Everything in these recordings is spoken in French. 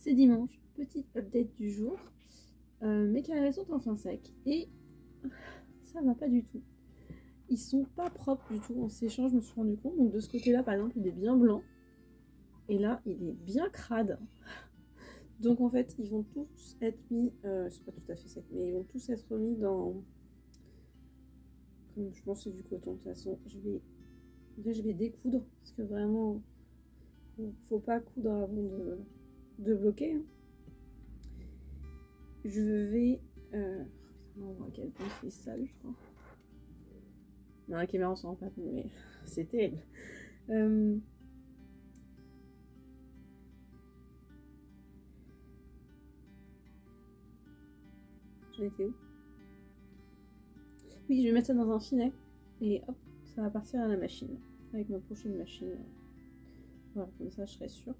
C'est dimanche, petite update du jour. Mes carrés sont enfin secs et ça va pas du tout. Ils sont pas propres du tout en séchant, je me suis rendu compte. Donc de ce côté-là, par exemple, il est bien blanc. Et là, il est bien crade. Donc en fait, ils vont tous être mis, c'est pas tout à fait sec, mais ils vont tous être remis dans... Comme je pense que c'est du coton, de toute façon, je vais découdre, parce que vraiment, faut pas coudre avant de bloquer. Hein. Je vais... on voit à quel point c'est sale, je crois. Non, la caméra on s'en rend pas compte, mais c'est terrible. J'en étais où? Oui, je vais mettre ça dans un filet et hop, ça va partir à la machine. Avec ma prochaine machine. Voilà, comme ça je serai sûre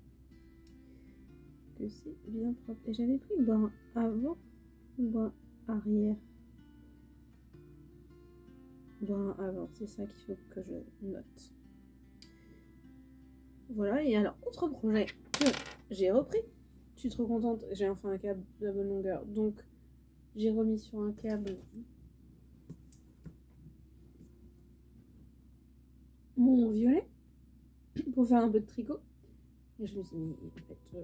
que c'est bien propre. Et j'avais pris le bras avant ou bras arrière? Bras avant, c'est ça qu'il faut que je note. Voilà, et alors, autre projet que j'ai repris. Je suis trop contente, j'ai enfin un câble de la bonne longueur. Donc, j'ai remis sur un câble mon violet pour faire un peu de tricot. Et je me suis dit, mais en fait,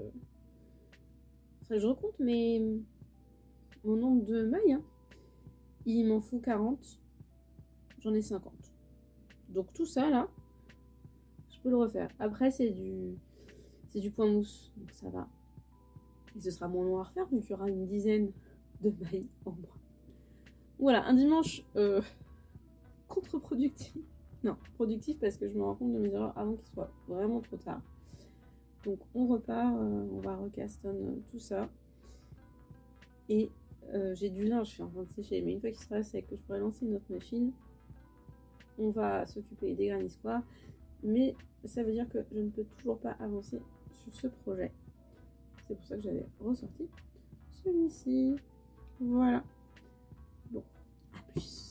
faudrait que je recompte, mais mon nombre de mailles, hein, il m'en fout 40. J'en ai 50. Donc tout ça, là, je peux le refaire. Après, c'est du point mousse, donc ça va. Et ce sera moins long à refaire, vu qu'il y aura une dizaine de mailles en moins. Voilà, un dimanche contre-productif. Non, productif parce que je me rends compte de mes erreurs avant qu'il soit vraiment trop tard. Donc on repart, on va recastonner tout ça. Et j'ai du linge, je suis en train de sécher, mais une fois qu'il sera sec, que je pourrai lancer une autre machine, on va s'occuper des garnissoirs. Mais ça veut dire que je ne peux toujours pas avancer sur ce projet. C'est pour ça que j'avais ressorti celui-ci. Voilà. Bon, à plus.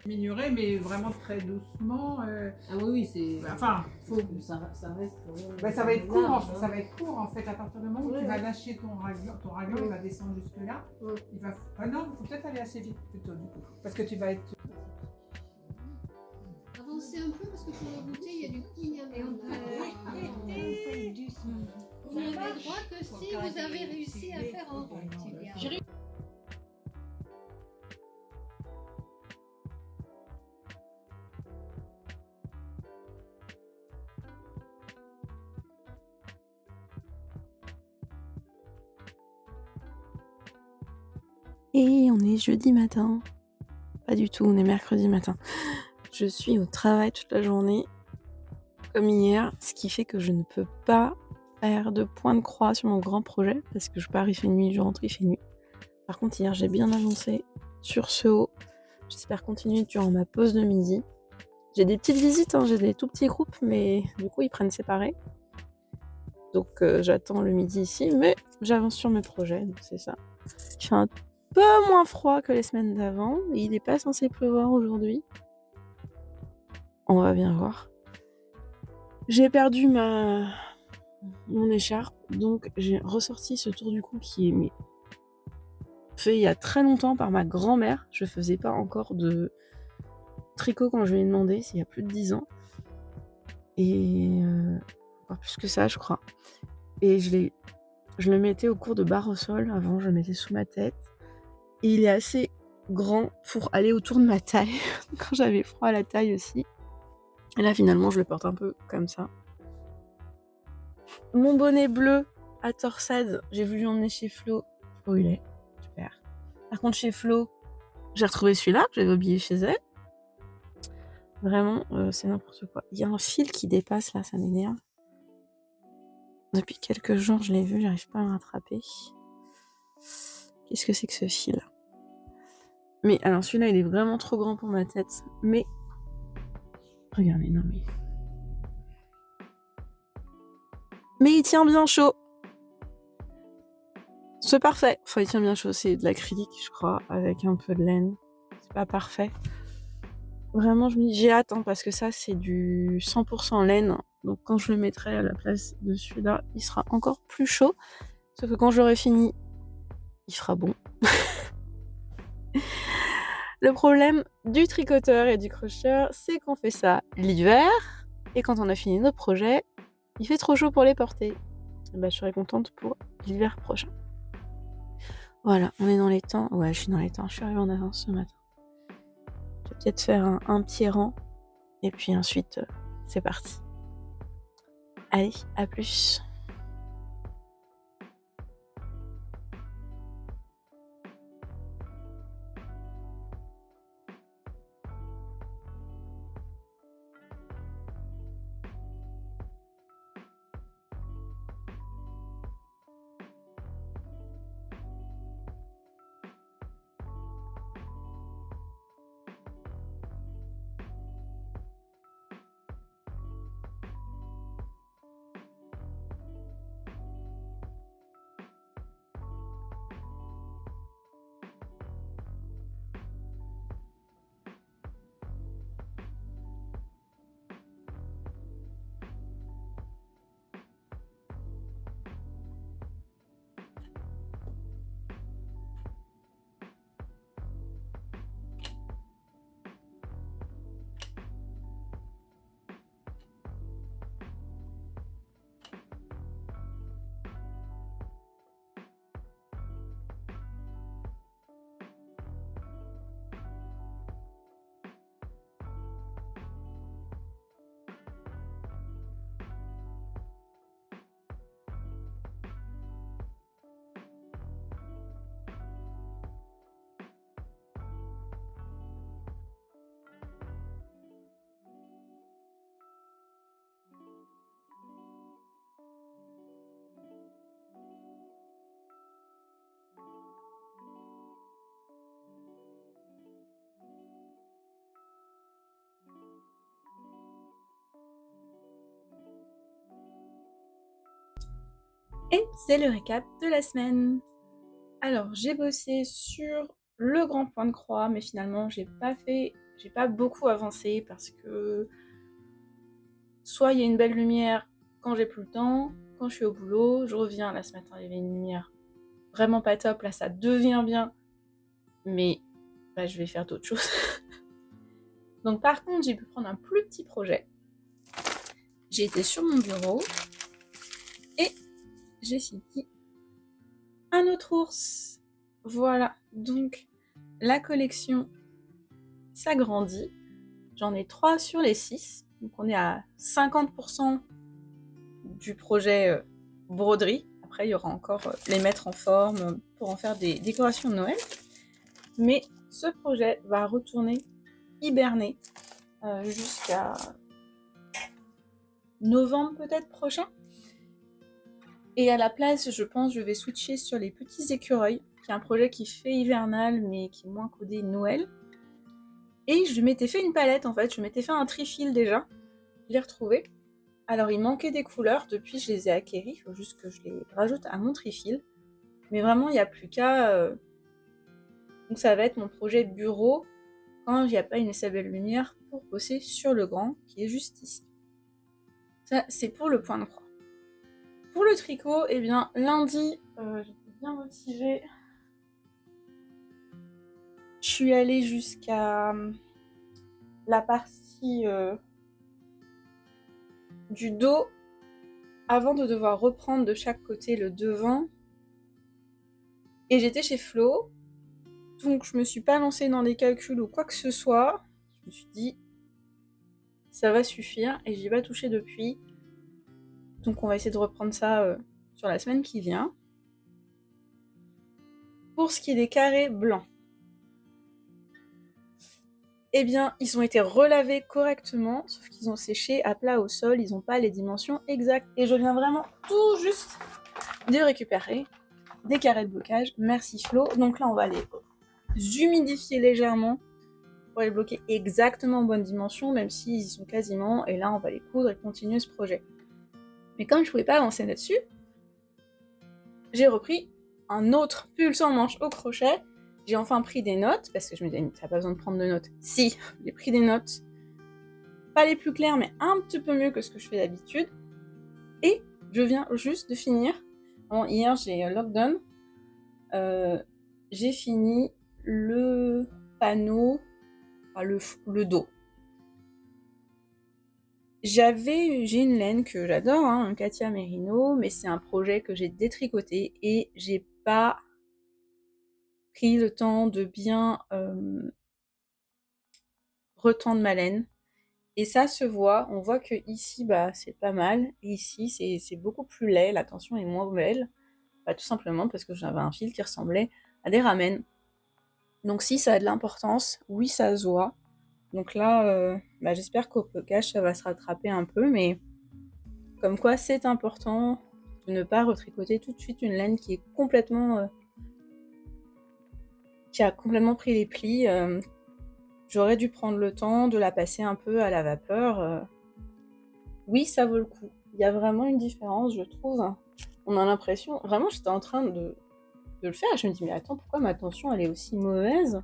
Améliorer, mais vraiment très doucement. Ah oui, c'est. Enfin, faut... ça reste. ça va être court, large, ça va être court en fait. À partir du moment où tu vas lâcher ton raglan, il va descendre jusque là. Il va. Ah non, il faut peut-être aller assez vite plutôt du coup, parce que tu vas être. Avancez un peu parce que pour le goûter, il y a du couignard. Et on vous n'avez droit que si vous avez réussi à faire en rond. Et on est jeudi matin. Pas du tout, on est mercredi matin. Je suis au travail toute la journée, comme hier, ce qui fait que je ne peux pas faire de point de croix sur mon grand projet, parce que je pars, il fait nuit, je rentre, il fait nuit. Par contre, hier, j'ai bien avancé sur ce haut. J'espère continuer durant ma pause de midi. J'ai des petites visites, hein, j'ai des tout petits groupes, mais du coup, ils prennent séparés. Donc, j'attends le midi ici, mais j'avance sur mes projets, donc c'est ça. Il fait un peu moins froid que les semaines d'avant. Il n'est pas censé pleuvoir aujourd'hui. On va bien voir. J'ai perdu mon écharpe, donc j'ai ressorti ce tour du cou qui est fait il y a très longtemps par ma grand-mère. Je faisais pas encore de tricot quand je lui ai demandé, c'est il y a plus de 10 ans. Et encore plus que ça, je crois. Et je le mettais au cours de barre au sol. Avant, je le mettais sous ma tête. Et il est assez grand pour aller autour de ma taille, quand j'avais froid à la taille aussi. Et là, finalement, je le porte un peu comme ça. Mon bonnet bleu à torsade, j'ai voulu emmener chez Flo. Oh, il est super. Par contre, chez Flo, j'ai retrouvé celui-là, que j'avais oublié chez elle. Vraiment, c'est n'importe quoi. Il y a un fil qui dépasse là, ça m'énerve. Depuis quelques jours, je l'ai vu, j'arrive pas à le rattraper. Qu'est-ce que c'est que ce fil? Mais alors, celui-là, il est vraiment trop grand pour ma tête. Mais regardez, non mais... Mais il tient bien chaud. C'est parfait. Enfin, il tient bien chaud, c'est de l'acrylique, je crois, avec un peu de laine. C'est pas parfait. Vraiment, je me dis, j'ai hâte, hein, parce que ça, c'est du 100% laine. Donc quand je le mettrai à la place de celui-là, il sera encore plus chaud. Sauf que quand j'aurai fini, il sera bon. Le problème du tricoteur et du crocheteur, c'est qu'on fait ça l'hiver, et quand on a fini notre projet, il fait trop chaud pour les porter. Et bah, je serai contente pour l'hiver prochain. Voilà, on est dans les temps. Ouais, je suis dans les temps. Je suis arrivée en avance ce matin. Je vais peut-être faire un petit rang. Et puis ensuite, c'est parti. Allez, à plus. Et c'est le récap de la semaine. Alors, j'ai bossé sur le grand point de croix, mais finalement, j'ai pas beaucoup avancé parce que soit il y a une belle lumière quand j'ai plus le temps, quand je suis au boulot, je reviens, là ce matin il y avait une lumière vraiment pas top, là ça devient bien, mais bah, je vais faire d'autres choses. Donc par contre, j'ai pu prendre un plus petit projet. J'ai été sur mon bureau et j'ai fini un autre ours. Voilà, donc la collection s'agrandit. J'en ai 3 sur les 6, donc on est à 50% du projet broderie. Après, il y aura encore les mettre en forme pour en faire des décorations de Noël. Mais ce projet va retourner hiberner jusqu'à novembre peut-être prochain. Et à la place, je pense, je vais switcher sur les petits écureuils, qui est un projet qui fait hivernal, mais qui est moins codé Noël. Et je m'étais fait une palette, en fait. Je m'étais fait un trifil déjà. Je l'ai retrouvé. Alors, il manquait des couleurs. Depuis, je les ai acquéries. Il faut juste que je les rajoute à mon trifil. Mais vraiment, il n'y a plus qu'à... Donc, ça va être mon projet de bureau quand il n'y a pas une assez belle lumière pour bosser sur le grand, qui est juste ici. Ça, c'est pour le point de croix. Pour le tricot, eh bien, lundi, j'étais bien motivée. Je suis allée jusqu'à la partie du dos avant de devoir reprendre de chaque côté le devant. Et j'étais chez Flo, donc je me suis pas lancée dans des calculs ou quoi que ce soit. Je me suis dit, ça va suffire, et j'y ai pas touché depuis. Donc on va essayer de reprendre ça sur la semaine qui vient. Pour ce qui est des carrés blancs, eh bien, ils ont été relavés correctement, sauf qu'ils ont séché à plat au sol, ils n'ont pas les dimensions exactes. Et je viens vraiment tout juste de récupérer des carrés de blocage. Merci Flo. Donc là, on va les humidifier légèrement pour les bloquer exactement en bonne dimension, même s'ils y sont quasiment. Et là, on va les coudre et continuer ce projet. Mais comme je ne pouvais pas avancer là-dessus, j'ai repris un autre pull sans manche au crochet. J'ai enfin pris des notes, parce que je me disais, t'as pas besoin de prendre de notes. Si, j'ai pris des notes pas les plus clairs, mais un petit peu mieux que ce que je fais d'habitude. Et je viens juste de finir. Bon, hier, j'ai lockdown. J'ai fini le panneau, enfin, le dos. J'ai une laine que j'adore, hein, un Katia Merino, mais c'est un projet que j'ai détricoté et j'ai pas pris le temps de bien retendre ma laine. Et ça se voit, on voit que ici, bah, c'est pas mal, et ici, c'est beaucoup plus laid, la tension est moins belle, bah, tout simplement parce que j'avais un fil qui ressemblait à des ramen. Donc si ça a de l'importance, oui, ça se voit. Donc là, bah, j'espère qu'au podcast, ça va se rattraper un peu, mais comme quoi c'est important de ne pas retricoter tout de suite une laine qui est complètement... qui a complètement pris les plis. J'aurais dû prendre le temps de la passer un peu à la vapeur. Oui, ça vaut le coup. Il y a vraiment une différence, je trouve. On a l'impression... Vraiment, j'étais en train de le faire. Je me dis, mais attends, pourquoi ma tension, elle est aussi mauvaise?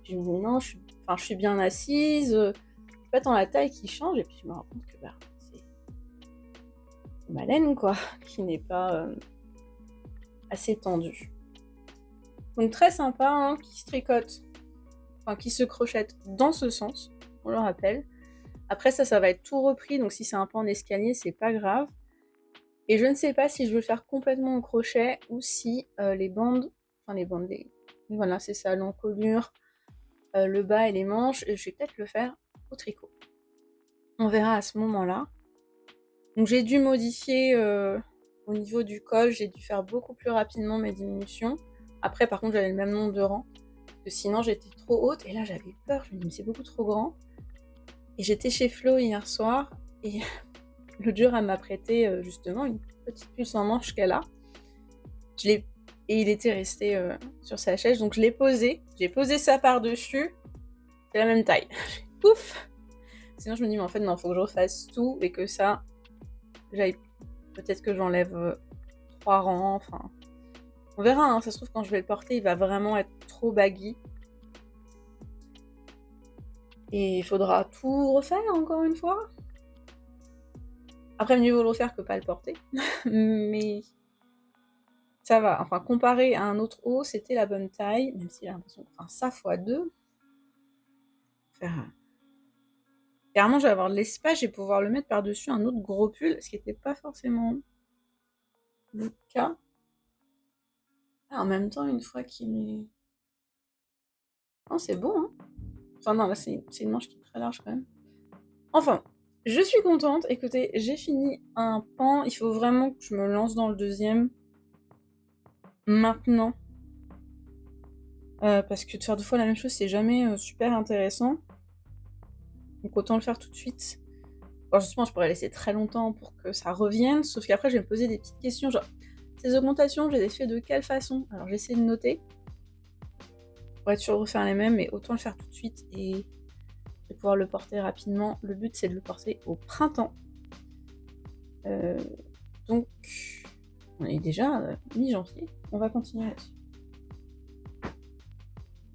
Je me dis, non, je suis bien assise. C'est pas tant la taille qui change. Et puis, je me rends compte que bah, c'est ma laine, quoi, qui n'est pas assez tendue. Donc, très sympa, hein, qui se tricote, enfin, qui se crochette dans ce sens, on le rappelle. Après, ça va être tout repris. Donc, si c'est un peu en escalier, c'est pas grave. Et je ne sais pas si je veux le faire complètement au crochet ou si les bandes, voilà, c'est ça, l'encolure, le bas et les manches, je vais peut-être le faire au tricot. On verra à ce moment-là. Donc j'ai dû modifier au niveau du col, j'ai dû faire beaucoup plus rapidement mes diminutions. Après, par contre, j'avais le même nombre de rangs, parce que sinon j'étais trop haute, et là j'avais peur, je me dis mais c'est beaucoup trop grand. Et j'étais chez Flo hier soir, et le dur m'a prêté justement une petite puce en manche qu'elle a. Et il était resté sur sa chaise, donc je l'ai posé. J'ai posé ça par-dessus. C'est la même taille. Pouf! Sinon je me dis, mais en fait non, faut que je refasse tout et que ça, peut-être que j'enlève 3 rangs, enfin... On verra, hein, ça se trouve quand je vais le porter, il va vraiment être trop baggy. Et il faudra tout refaire encore une fois. Après, mieux vaut le refaire que pas le porter. Mais ça va. Enfin, comparé à un autre haut, c'était la bonne taille. Même si j'ai l'impression que ça x2. Clairement, je vais avoir de l'espace. Je vais pouvoir le mettre par-dessus un autre gros pull. Ce qui n'était pas forcément le cas. Ah, en même temps, une fois qu'il est... Non, c'est bon, hein. Enfin, non, là, c'est une manche qui est très large quand même. Enfin, je suis contente. Écoutez, j'ai fini un pan. Il faut vraiment que je me lance dans le deuxième. Maintenant. Parce que de faire 2 fois la même chose, c'est jamais super intéressant. Donc autant le faire tout de suite. Alors justement, je pourrais laisser très longtemps pour que ça revienne. Sauf qu'après, je vais me poser des petites questions. Genre, ces augmentations, je les ai fait de quelle façon? Alors j'essaie de noter. Pour être sûr de refaire les mêmes, mais autant le faire tout de suite et je vais pouvoir le porter rapidement. Le but, c'est de le porter au printemps. Donc, on est déjà mi-janvier. On va continuer là-dessus.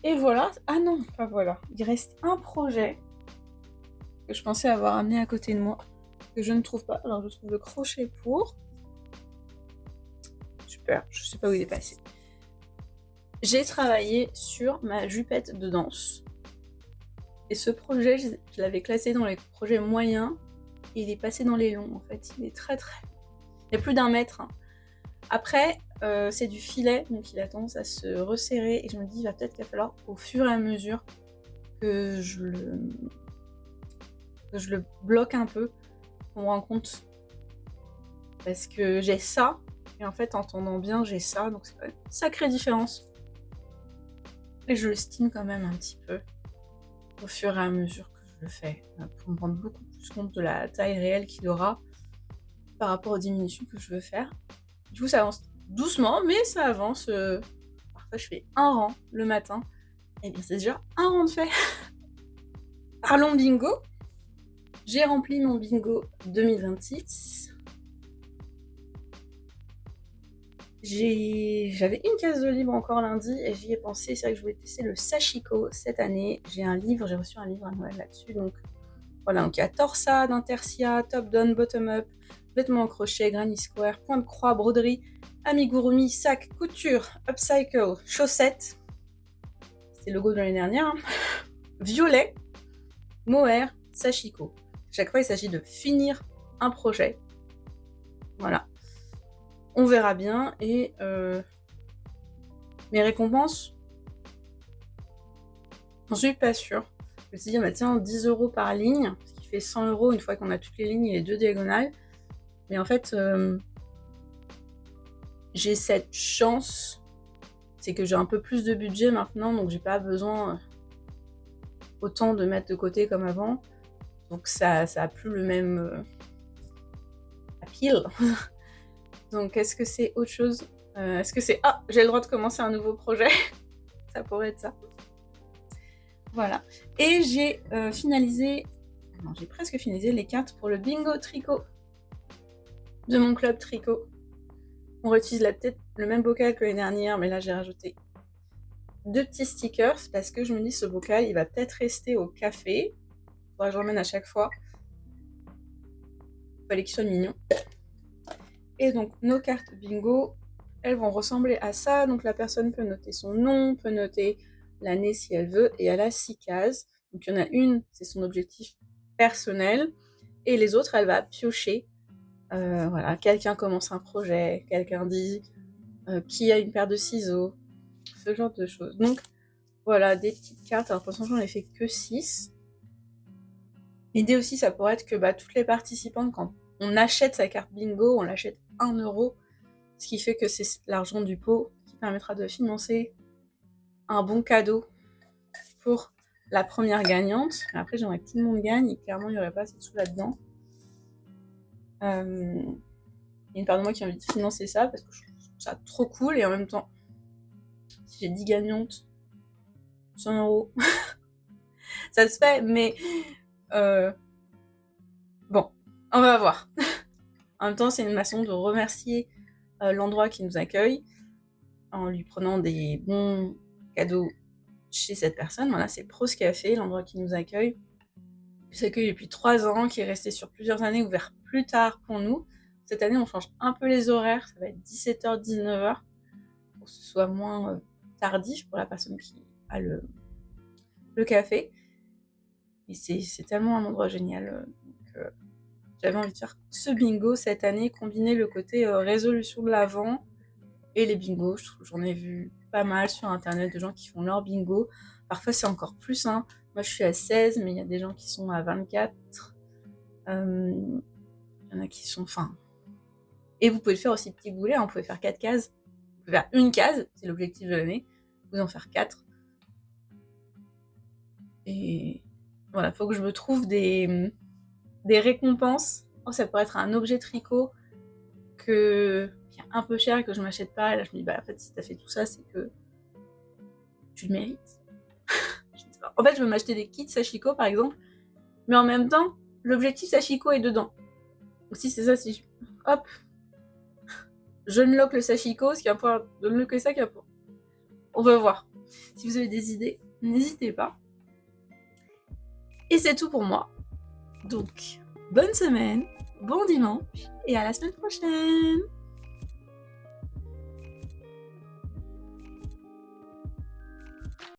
Et voilà. Ah non, pas voilà. Il reste un projet que je pensais avoir amené à côté de moi, que je ne trouve pas. Alors, je trouve le crochet pour. Super, je sais pas où il est passé. J'ai travaillé sur ma jupette de danse. Et ce projet, je l'avais classé dans les projets moyens. Et il est passé dans les longs, en fait. Il est très très... Il y a plus d'1 mètre. Hein. Après, c'est du filet, donc il a tendance à se resserrer. Et je me dis, il va peut-être qu'il va falloir, au fur et à mesure, que je le bloque un peu. On me rend compte. Parce que j'ai ça. Et en fait, en tendant bien, j'ai ça. Donc c'est quand même une sacrée différence. Et je le stime quand même un petit peu. Au fur et à mesure que je le fais. Pour me rendre beaucoup plus compte de la taille réelle qu'il aura. Par rapport aux diminutions que je veux faire. Du coup, ça avance doucement, mais ça avance. Parfois, je fais un rang le matin. Et bien, c'est déjà un rang de fait. Parlons bingo. J'ai rempli mon bingo 2026. J'avais une case de libre encore lundi et j'y ai pensé. C'est vrai que je voulais tester le Sashiko cette année. J'ai reçu un livre à Noël là-dessus. Donc, Voilà, donc il y a torsade, intersia, top down, bottom up, vêtements en crochet, granny square, point de croix, broderie, amigurumi, sac, couture, upcycle, chaussettes. C'est le logo de l'année dernière. Hein. Violet, mohair, sashiko. Chaque fois, il s'agit de finir un projet. Voilà. On verra bien. Et mes récompenses, j'en suis pas sûre. Je me suis dit, bah, tiens, 10 € par ligne, ce qui fait 100 € une fois qu'on a toutes les lignes et les 2 diagonales. Mais en fait, j'ai cette chance, c'est que j'ai un peu plus de budget maintenant, donc j'ai pas besoin autant de mettre de côté comme avant. Donc ça a plus le même appeal. Donc est-ce que c'est autre chose? Est-ce que c'est « Ah, j'ai le droit de commencer un nouveau projet ?» Ça pourrait être ça. Voilà. Et j'ai finalisé... Non, j'ai presque finalisé les cartes pour le bingo tricot de mon club tricot. On réutilise peut-être le même bocal que l'année dernière, mais là j'ai rajouté 2 petits stickers parce que je me dis ce bocal il va peut-être rester au café. Faudra que je l'emmène à chaque fois. Il fallait qu'il soit mignon. Et donc nos cartes bingo, elles vont ressembler à ça. Donc la personne peut noter son nom, peut noter l'année si elle veut, et elle a 6 cases. Donc il y en a une, c'est son objectif personnel, et les autres, elle va piocher. Voilà, quelqu'un commence un projet, quelqu'un dit qui a une paire de ciseaux, ce genre de choses. Donc voilà, des petites cartes. Alors pour l'instant, j'en ai fait que 6. L'idée aussi, ça pourrait être que toutes les participantes, quand on achète sa carte bingo, on l'achète 1 €, ce qui fait que c'est l'argent du pot qui permettra de financer un bon cadeau pour la première gagnante. Après, j'aimerais que tout le monde gagne, et clairement, il n'y aurait pas assez de sous là-dedans. Il y a une part de moi qui a envie de financer ça, parce que je trouve ça trop cool, et en même temps, si j'ai 10 gagnantes, 100 €, ça se fait, mais bon, on va voir. En même temps, c'est une façon de remercier l'endroit qui nous accueille en lui prenant des bons cadeaux chez cette personne. Voilà, c'est Prose Café, l'endroit qui nous accueille. Qui s'accueille depuis 3 ans, qui est resté sur plusieurs années, ouvert plus tard pour nous. Cette année, on change un peu les horaires, ça va être 17h, 19h, pour que ce soit moins tardif pour la personne qui a le café. Et c'est tellement un endroit génial que j'avais envie de faire ce bingo cette année, combiner le côté résolution de l'Avent et les bingos. J'en ai vu pas mal sur internet de gens qui font leur bingo. Parfois c'est encore plus, hein. Moi je suis à 16, mais il y a des gens qui sont à 24. Il y en a qui sont... Et vous pouvez le faire aussi petit boulet, hein. Vous pouvez faire 4 cases. Vous pouvez faire une case, c'est l'objectif de l'année. Vous en faire 4. Et voilà, faut que je me trouve des récompenses. Oh, ça pourrait être un objet tricot qui est un peu cher et que je m'achète pas. Et là je me dis, en fait si t'as fait tout ça, c'est que tu le mérites. Je sais pas. En fait je veux m'acheter des kits sashiko par exemple, mais en même temps l'objectif sashiko est dedans. Aussi c'est ça, si hop, je unlock le sashiko, ce qui va pouvoir unlocker ça, qui va pouvoir... On va voir. Si vous avez des idées, n'hésitez pas. Et c'est tout pour moi. Donc, bonne semaine, bon dimanche, et à la semaine prochaine!